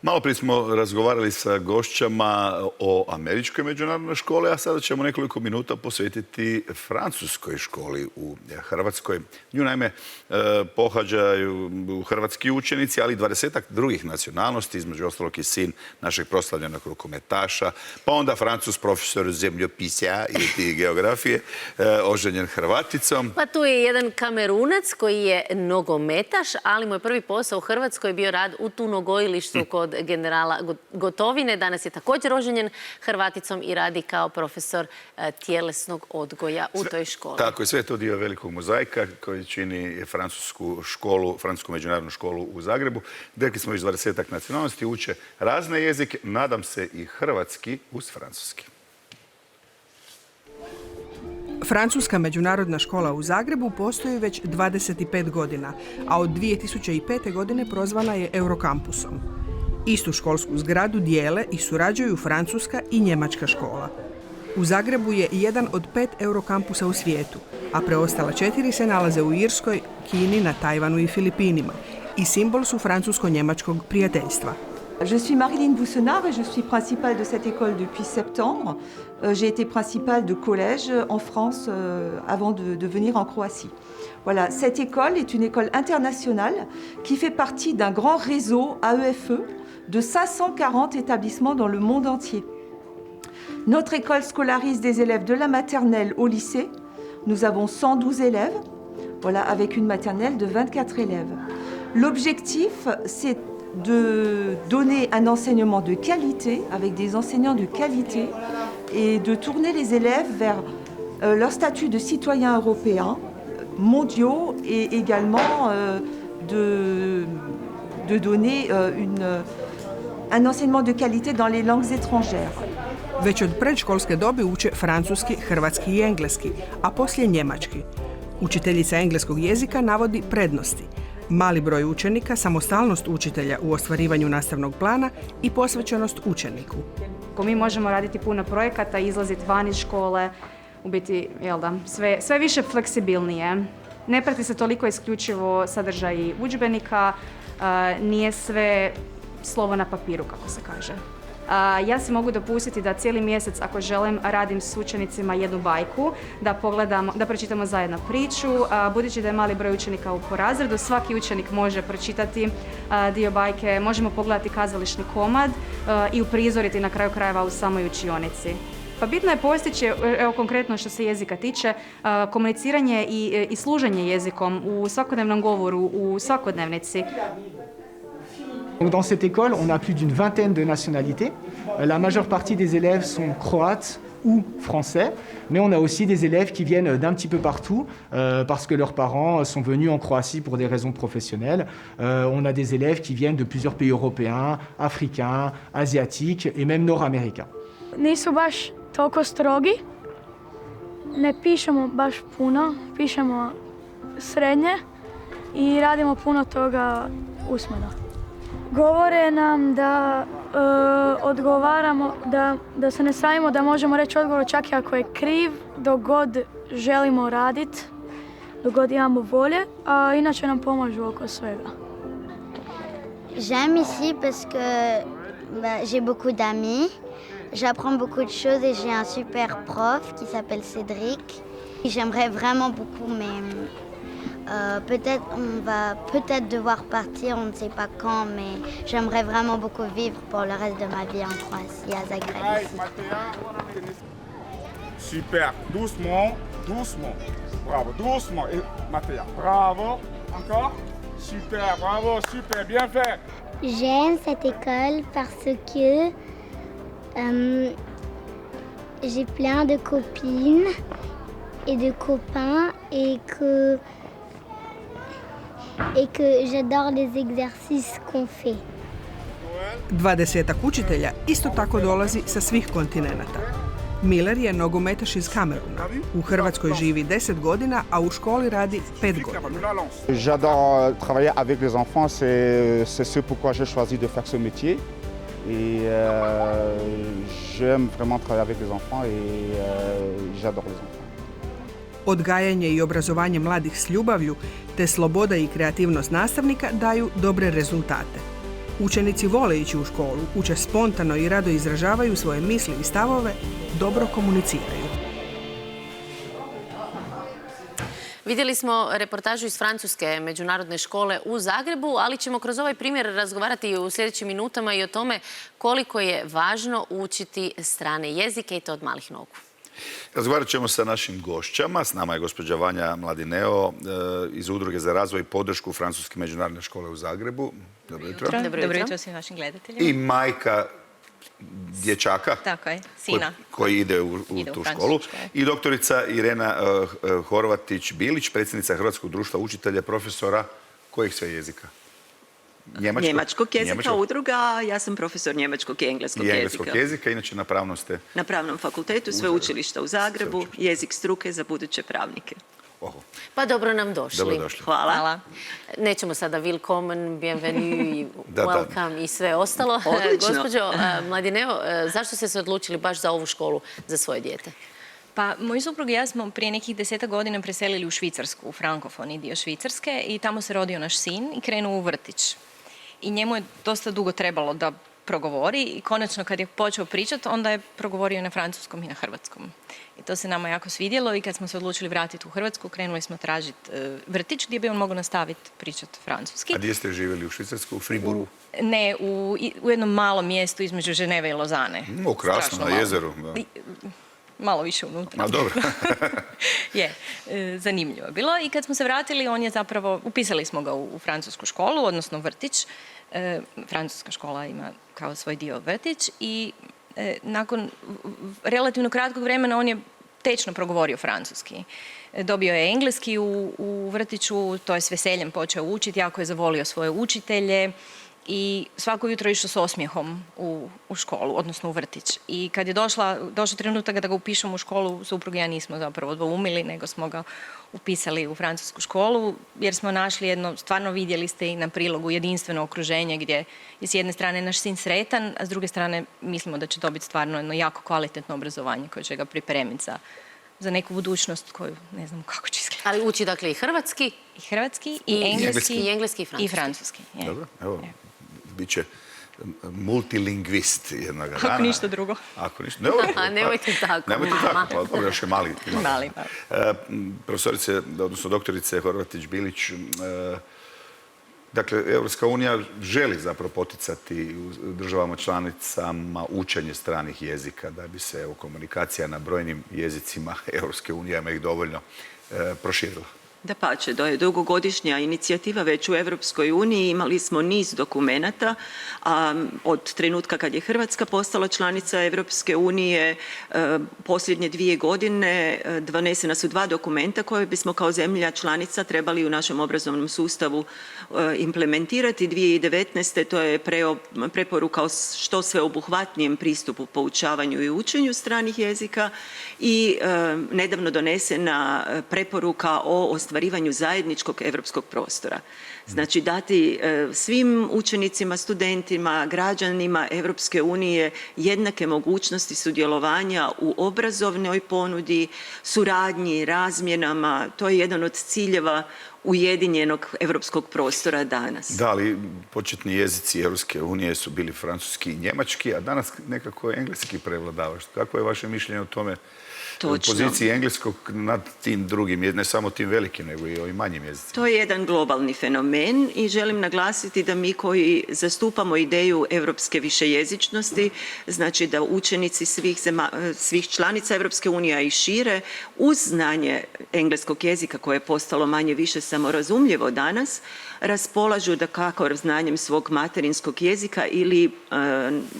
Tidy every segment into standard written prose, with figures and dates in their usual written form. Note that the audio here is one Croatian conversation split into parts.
Malo prije smo razgovarali sa gošćama o američkoj međunarodnoj školi, a sada ćemo nekoliko minuta posvetiti francuskoj školi u Hrvatskoj. Nju naime pohađaju hrvatski učenici, ali i 20 drugih nacionalnosti, između ostalog i sin našeg proslavljenog rukometaša, pa onda Francuz profesor zemljopisja i geografije, oženjen Hrvaticom. Pa tu je jedan Kamerunac koji je nogometaš, ali moj prvi posao u Hrvatskoj je bio rad u tunogojilištu kod generala Gotovine. Danas je također oženjen Hrvaticom i radi kao profesor tjelesnog odgoja u toj školi. Tako je, sve je to dio velikog mozaika koji čini Francusku međunarodnu školu u Zagrebu. Rekli smo već 20 nacionalnosti, uče razne jezike, nadam se i hrvatski uz francuski. Francuska međunarodna škola u Zagrebu postoji već 25 godina, a od 2005. godine prozvana je Eurokampusom. Istu školsku zgradu dijele i surađuju francuska i njemačka škola. U Zagrebu je jedan od 5 Eurokampusa u svijetu, a preostala 4 se nalaze u Irskoj, Kini, na Tajvanu i Filipinima i simbol su francusko-njemačkog prijateljstva. Je suis Marilyn Boussenard et je suis principale de cette école depuis septembre. J'ai été principale de collège en France avant de venir en Croatie. Voilà, cette école est une école internationale qui fait partie d'un grand réseau AEFE de 540 établissements dans le monde entier. Notre école scolarise des élèves de la maternelle au lycée. Nous avons 112 élèves, voilà, avec une maternelle de 24 élèves. L'objectif, c'est de donner un enseignement de qualité, avec des enseignants de qualité, et de tourner les élèves vers leur statut de citoyens européens, mondiaux, et également de donner un enseignement de qualité dans les langues étrangères. Već od predškolske dobi uče francuski, hrvatski i engleski, a poslije njemački. Učiteljica engleskog jezika navodi prednosti: mali broj učenika, samostalnost učitelja u ostvarivanju nastavnog plana i posvećenost učeniku. Mi možemo raditi puno projekata, izlaziti van iz škole, u biti sve više fleksibilnije. Ne prati se toliko isključivo sadržaj udžbenika, nije sve slovo na papiru, kako se kaže. Ja si mogu dopustiti da cijeli mjesec, ako želim, radim s učenicima jednu bajku, da pročitamo zajedno priču. Budući da je mali broj učenika po razredu, svaki učenik može pročitati dio bajke, možemo pogledati kazališni komad i uprizoriti na kraju krajeva u samoj učionici. Pa bitno je postići, evo konkretno što se jezika tiče, komuniciranje i služenje jezikom u svakodnevnom govoru, u svakodnevnici. Dans cette école, on a plus d'une vingtaine de nationalités. La majeure partie des élèves sont croates ou français, mais on a aussi des élèves qui viennent d'un petit peu partout parce que leurs parents sont venus en Croatie pour des raisons professionnelles. On a des élèves qui viennent de plusieurs pays européens, africains, asiatiques et même nord-américains. Nisu baš toliko strogi, ne pišemo baš puno, pišemo srednje i radimo puno toga usmeno. Govore nam da odgovaramo, da se ne sramimo, da možemo reći odgovor čak i ako je kriv, dok god želimo raditi, dok god imamo volje, a inače nam pomažu oko svega. J'aime ici parce que j'ai beaucoup d'amis, j'apprends beaucoup de choses et j'ai un super prof qui s'appelle Cédric. J'aimerais vraiment beaucoup, mais on va peut-être devoir partir, on ne sait pas quand, mais j'aimerais vraiment beaucoup vivre pour le reste de ma vie en Croatie, à Zagreb. Super, doucement, doucement. Bravo, doucement. Et Mathéa, bravo. Encore. Super, bravo, super, bien fait. J'aime cette école parce que j'ai plein de copines et de copains et que j'adore les exercices qu'on fait. 20 učitelja isto tako dolazi sa svih kontinenata. Miller je nogometaš iz Kameruna. U Hrvatskoj živi 10 godina, a u školi radi 5 godina. J'adore travailler avec les enfants, c'est ce pourquoi j'ai choisi de faire ce métier. Et j'aime vraiment travailler avec les enfants et j'adore les enfants. Odgajanje i obrazovanje mladih s ljubavlju te sloboda i kreativnost nastavnika daju dobre rezultate. Učenici vole ići u školu, uče spontano i rado izražavaju svoje misli i stavove, dobro komuniciraju. Vidjeli smo reportažu iz Francuske međunarodne škole u Zagrebu, ali ćemo kroz ovaj primjer razgovarati u sljedećim minutama i o tome koliko je važno učiti strane jezike i to od malih nogu. Razgovarat ćemo sa našim gošćama. S nama je gospođa Vanja Mladineo iz Udruge za razvoj i podršku Francuske međunarodne škole u Zagrebu. Dobro jutro. Dobro jutro svim vašim gledateljima. I majka dječaka. Tako je, sina. Koji ide u tu školu. I doktorica Irena Horvatić-Bilić, predsjednica Hrvatskog društva učitelja, profesora kojih sve jezika? Njemačkog jezika udruga, ja sam profesor njemačkog i engleskog jezika. Inače na pravnom ste? Na pravnom fakultetu, sveučilišta u Zagrebu, jezik struke za buduće pravnike. Pa dobro nam došli. Hvala. Nećemo sada willkommen, bienvenue, welcome i sve ostalo. Odlično. Gospođo Mladineo, zašto ste se odlučili baš za ovu školu za svoje dijete? Pa, moj suprug i ja smo prije nekih 10 godina preselili u Švicarsku, u frankofoni dio Švicarske i tamo se rodio naš sin i krenuo u vrtić. I njemu je dosta dugo trebalo da progovori i konačno kad je počeo pričati, onda je progovorio na francuskom i na hrvatskom. I to se nama jako svidjelo i kad smo se odlučili vratiti u Hrvatsku, krenuli smo tražiti vrtić gdje bi on mogao nastaviti pričati francuski. A gdje ste živjeli u Švicarsku? U Fribourgu? Ne, u jednom malom mjestu između Ženeve i Lozane. Krasno, na jezeru. Malo više unutra. A dobro. Je, zanimljivo je bilo. I kad smo se vratili, on je zapravo, upisali smo ga u francusku školu, odnosno vrtić. Francuska škola ima kao svoj dio vrtić i nakon relativno kratkog vremena on je tečno progovorio francuski. Dobio je engleski u vrtiću, to je s veseljem počeo učiti, jako je zavolio svoje učitelje i svako jutro išao s osmijehom u školu, odnosno u vrtić. I kad je došao trenutak da ga upišemo u školu, suprug i ja nismo zapravo dvoumili, nego smo ga upisali u francusku školu, jer smo našli jedno, stvarno vidjeli ste i na prilogu, jedinstveno okruženje gdje je s jedne strane naš sin sretan, a s druge strane mislimo da će dobiti stvarno jedno jako kvalitetno obrazovanje koje će ga pripremiti za neku budućnost koju ne znam kako će izgledati. Ali uči dakle i hrvatski? I hrvatski, i engleski, i francuski. Dobro, evo, bit će multilingvist jednoga dana. Ako ništa drugo. Nemojte tako. Nemojte tako, pa dobro, još je mali. Mali. Profesorice, odnosno doktorice Horvatić-Bilić, dakle, Europska unija želi zapravo poticati u državama članicama učenje stranih jezika da bi se komunikacija na brojnim jezicima Europske unije, ima ih dovoljno, proširila. Dapače, to je dugogodišnja inicijativa već u Europskoj uniji. Imali smo niz dokumenata, a od trenutka kad je Hrvatska postala članica Europske unije, posljednje 2 godine donesena su 2 dokumenta koje bismo kao zemlja članica trebali u našem obrazovnom sustavu implementirati. 2019. to je preporuka o što sveobuhvatnijem pristupu poučavanju i učenju stranih jezika i nedavno donesena preporuka o ostvarivanju zajedničkog europskog prostora. Znači dati svim učenicima, studentima, građanima Europske unije jednake mogućnosti sudjelovanja u obrazovnoj ponudi, suradnji, razmjenama. To je jedan od ciljeva ujedinjenog europskog prostora danas. Da, ali početni jezici Europske unije su bili francuski i njemački, a danas nekako engleski prevladava. Kako je vaše mišljenje o tome? Poziciji engleskog nad tim drugim, ne samo tim velikim, nego i ovim manjim jezicima. To je jedan globalni fenomen i želim naglasiti da mi koji zastupamo ideju europske višejezičnosti, znači da učenici svih članica Europske unije, a i šire, uz znanje engleskog jezika koje je postalo manje više samorazumljivo danas, raspolažu dakako znanjem svog materinskog jezika ili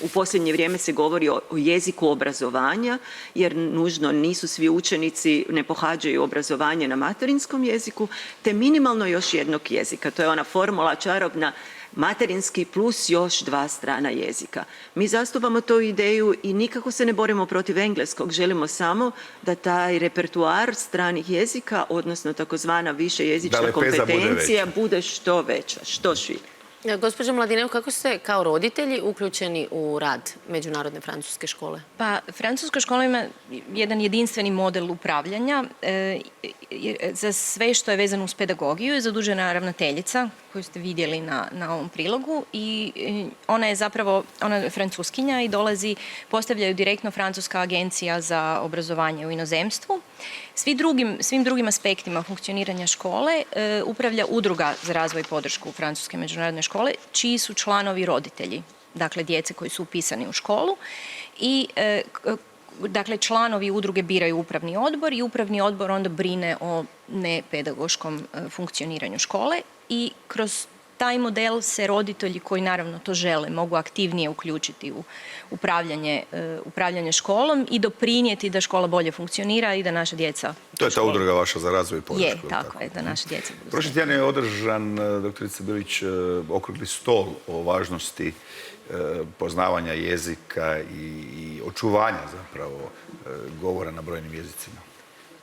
u posljednje vrijeme se govori o jeziku obrazovanja, jer nužno nisu svi učenici, ne pohađaju obrazovanje na materinskom jeziku, te minimalno još jednog jezika. To je ona formula čarobna materinski plus još 2 strana jezika. Mi zastupamo tu ideju i nikako se ne borimo protiv engleskog. Želimo samo da taj repertuar stranih jezika, odnosno takozvana višejezična kompetencija, bude što veća, što šira. Gospođo Mladineo, kako ste kao roditelji uključeni u rad Međunarodne francuske škole? Pa, francuska škola ima jedan jedinstveni model upravljanja. Za sve što je vezano uz pedagogiju je zadužena ravnateljica koju ste vidjeli na ovom prilogu i ona je francuskinja i postavljaju direktno Francuska agencija za obrazovanje u inozemstvu. Svim drugim aspektima funkcioniranja škole upravlja Udruga za razvoj i podršku Francuske međunarodne škole, čiji su članovi roditelji, dakle djece koji su upisani u školu i dakle, članovi udruge biraju upravni odbor i upravni odbor onda brine o nepedagoškom funkcioniranju škole i kroz taj model se roditelji koji naravno to žele mogu aktivnije uključiti u upravljanje školom i doprinijeti da škola bolje funkcionira i da naša djeca... To je ta udruga vaša za razvoj i podršku. Je, tako je, da naše djeca budu... Prošli tjedan je održan, doktorica Bilić, okrugli stol o važnosti poznavanja jezika i očuvanja zapravo govora na brojnim jezicima.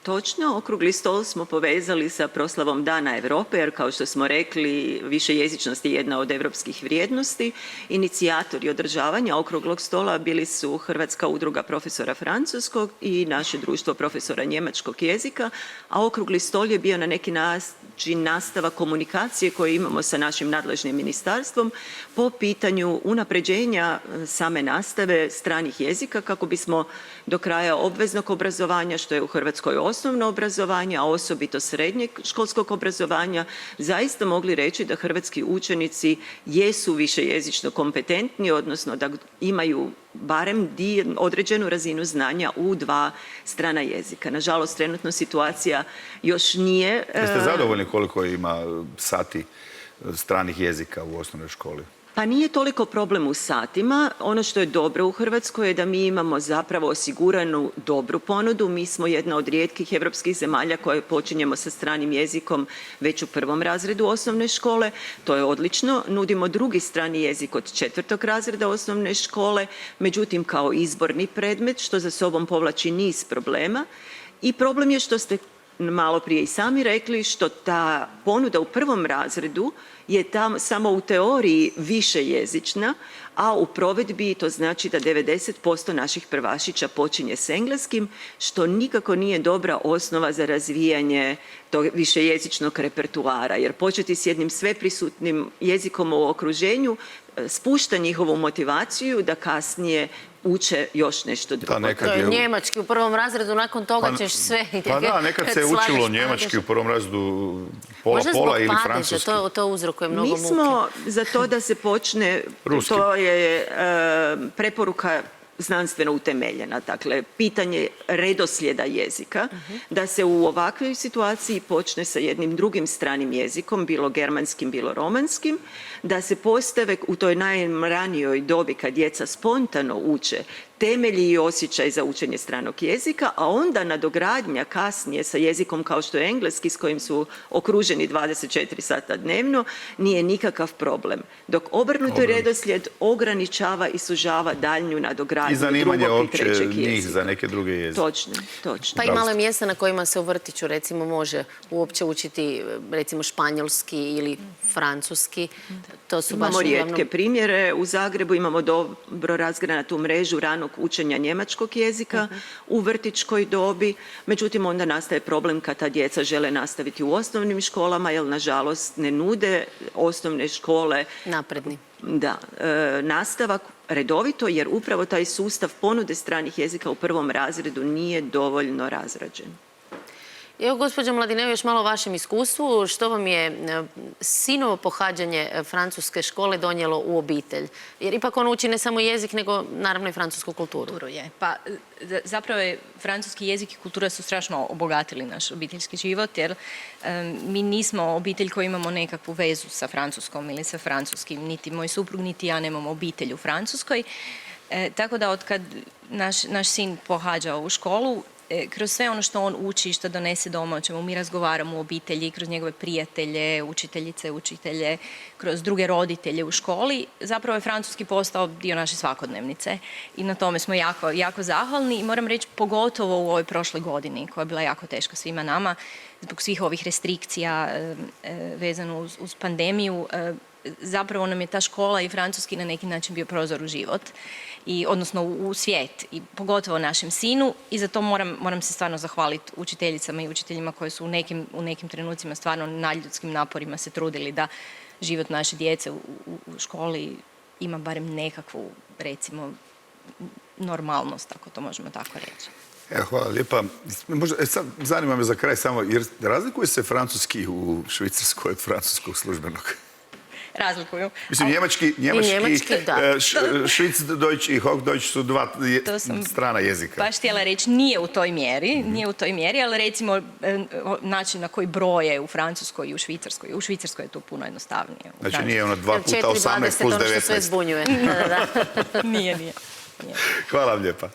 Točno, okrugli stol smo povezali sa proslavom Dana Europe, jer kao što smo rekli, višejezičnost je jedna od europskih vrijednosti. Inicijatori održavanja okruglog stola bili su Hrvatska udruga profesora francuskog i naše društvo profesora njemačkog jezika, a okrugli stol je bio na neki način nastavak komunikacije koju imamo sa našim nadležnim ministarstvom po pitanju unapređenja same nastave stranih jezika kako bismo do kraja obveznog obrazovanja, što je u Hrvatskoj osnovno obrazovanje, a osobito srednjeg školskog obrazovanja, zaista mogli reći da hrvatski učenici jesu višejezično kompetentni, odnosno da imaju barem određenu razinu znanja u 2 strana jezika. Nažalost, trenutno situacija još nije... Jeste zadovoljni koliko ima sati stranih jezika u osnovnoj školi? Pa nije toliko problem u satima. Ono što je dobro u Hrvatskoj je da mi imamo zapravo osiguranu dobru ponudu. Mi smo jedna od rijetkih europskih zemalja koje počinjemo sa stranim jezikom već u 1. razredu osnovne škole. To je odlično. Nudimo drugi strani jezik od 4. razreda osnovne škole, međutim kao izborni predmet, što za sobom povlači niz problema. I problem je što ste malo prije i sami rekli, što ta ponuda u 1. razredu je tam samo u teoriji višejezična, a u provedbi to znači da 90% naših prvašića počinje s engleskim, što nikako nije dobra osnova za razvijanje tog višejezičnog repertuara, jer početi s jednim sveprisutnim jezikom u okruženju spušta njihovu motivaciju da kasnije uče još nešto drugo. To je njemački u 1. razredu, nakon toga ćeš sve... Pa da, nekad se učilo njemački u 1. razredu pola ili francuski. To uzrokuje mnogo muke. Mi smo za to da se počne, to je preporuka znanstveno utemeljena. Dakle, pitanje redoslijeda jezika, da se u ovakvoj situaciji počne sa jednim drugim stranim jezikom, bilo germanskim, bilo romanskim, da se postave u toj najranijoj dobi kad djeca spontano uče temelji i osjećaj za učenje stranog jezika, a onda nadogradnja kasnije sa jezikom kao što je engleski s kojim su okruženi 24 sata dnevno, nije nikakav problem. Dok obrnuti redoslijed ograničava i sužava daljnju nadogradnju drugog i trećeg jezika. I zanimanje uopće njih za neke druge jezike. Točno. Pa i malo mjesta na kojima se u vrtiću recimo može uopće učiti recimo španjolski ili francuski. To su imamo rijetke primjere. U Zagrebu imamo dobro razgranatu mrežu ranog učenja njemačkog jezika u vrtićkoj dobi. Međutim, onda nastaje problem kad ta djeca žele nastaviti u osnovnim školama, jer nažalost ne nude osnovne škole napredni. Da, nastavak redovito, jer upravo taj sustav ponude stranih jezika u 1. razredu nije dovoljno razrađen. Evo, gospođo Mladineo, još malo o vašem iskustvu. Što vam je sinovo pohađanje francuske škole donijelo u obitelj? Jer ipak on uči ne samo jezik, nego naravno i francusku kulturu. Pa zapravo je francuski jezik i kultura su strašno obogatili naš obiteljski život, jer mi nismo obitelj koji imamo nekakvu vezu sa francuskom ili sa francuskim. Niti moj suprug, niti ja nemamo obitelj u Francuskoj. Tako da od kad naš sin pohađa ovu školu, kroz sve ono što on uči, što donese doma, o čemu mi razgovaramo u obitelji, kroz njegove prijatelje, učiteljice, učitelje, kroz druge roditelje u školi, zapravo je francuski postao dio naše svakodnevnice i na tome smo jako, jako zahvalni i moram reći pogotovo u ovoj prošloj godini koja je bila jako teška svima nama zbog svih ovih restrikcija vezano uz pandemiju. Zapravo nam je ta škola i francuski na neki način bio prozor u život, odnosno u svijet i pogotovo našem sinu i za to moram se stvarno zahvaliti učiteljicama i učiteljima koji su u nekim trenucima stvarno nadljudskim naporima se trudili život naše djece u školi ima barem nekakvu, recimo, normalnost, ako to možemo tako reći. Evo, hvala lijepa. Možda, sad zanima me za kraj samo, jer razlikuje se francuski u Švicarskoj od francuskog službenog? Razlikuju. Mislim, njemački, Schweizerdeutsch i Hochdeutsch su dva strana jezika. Baš htjela reći, nije u toj mjeri, ali recimo način na koji broje u Francuskoj i u Švicarskoj. U Švicarskoj je to puno jednostavnije. Znači nije ono 2 puta 18 plus 19. To što sve zbunjuje. Nije. Hvala vam lijepa.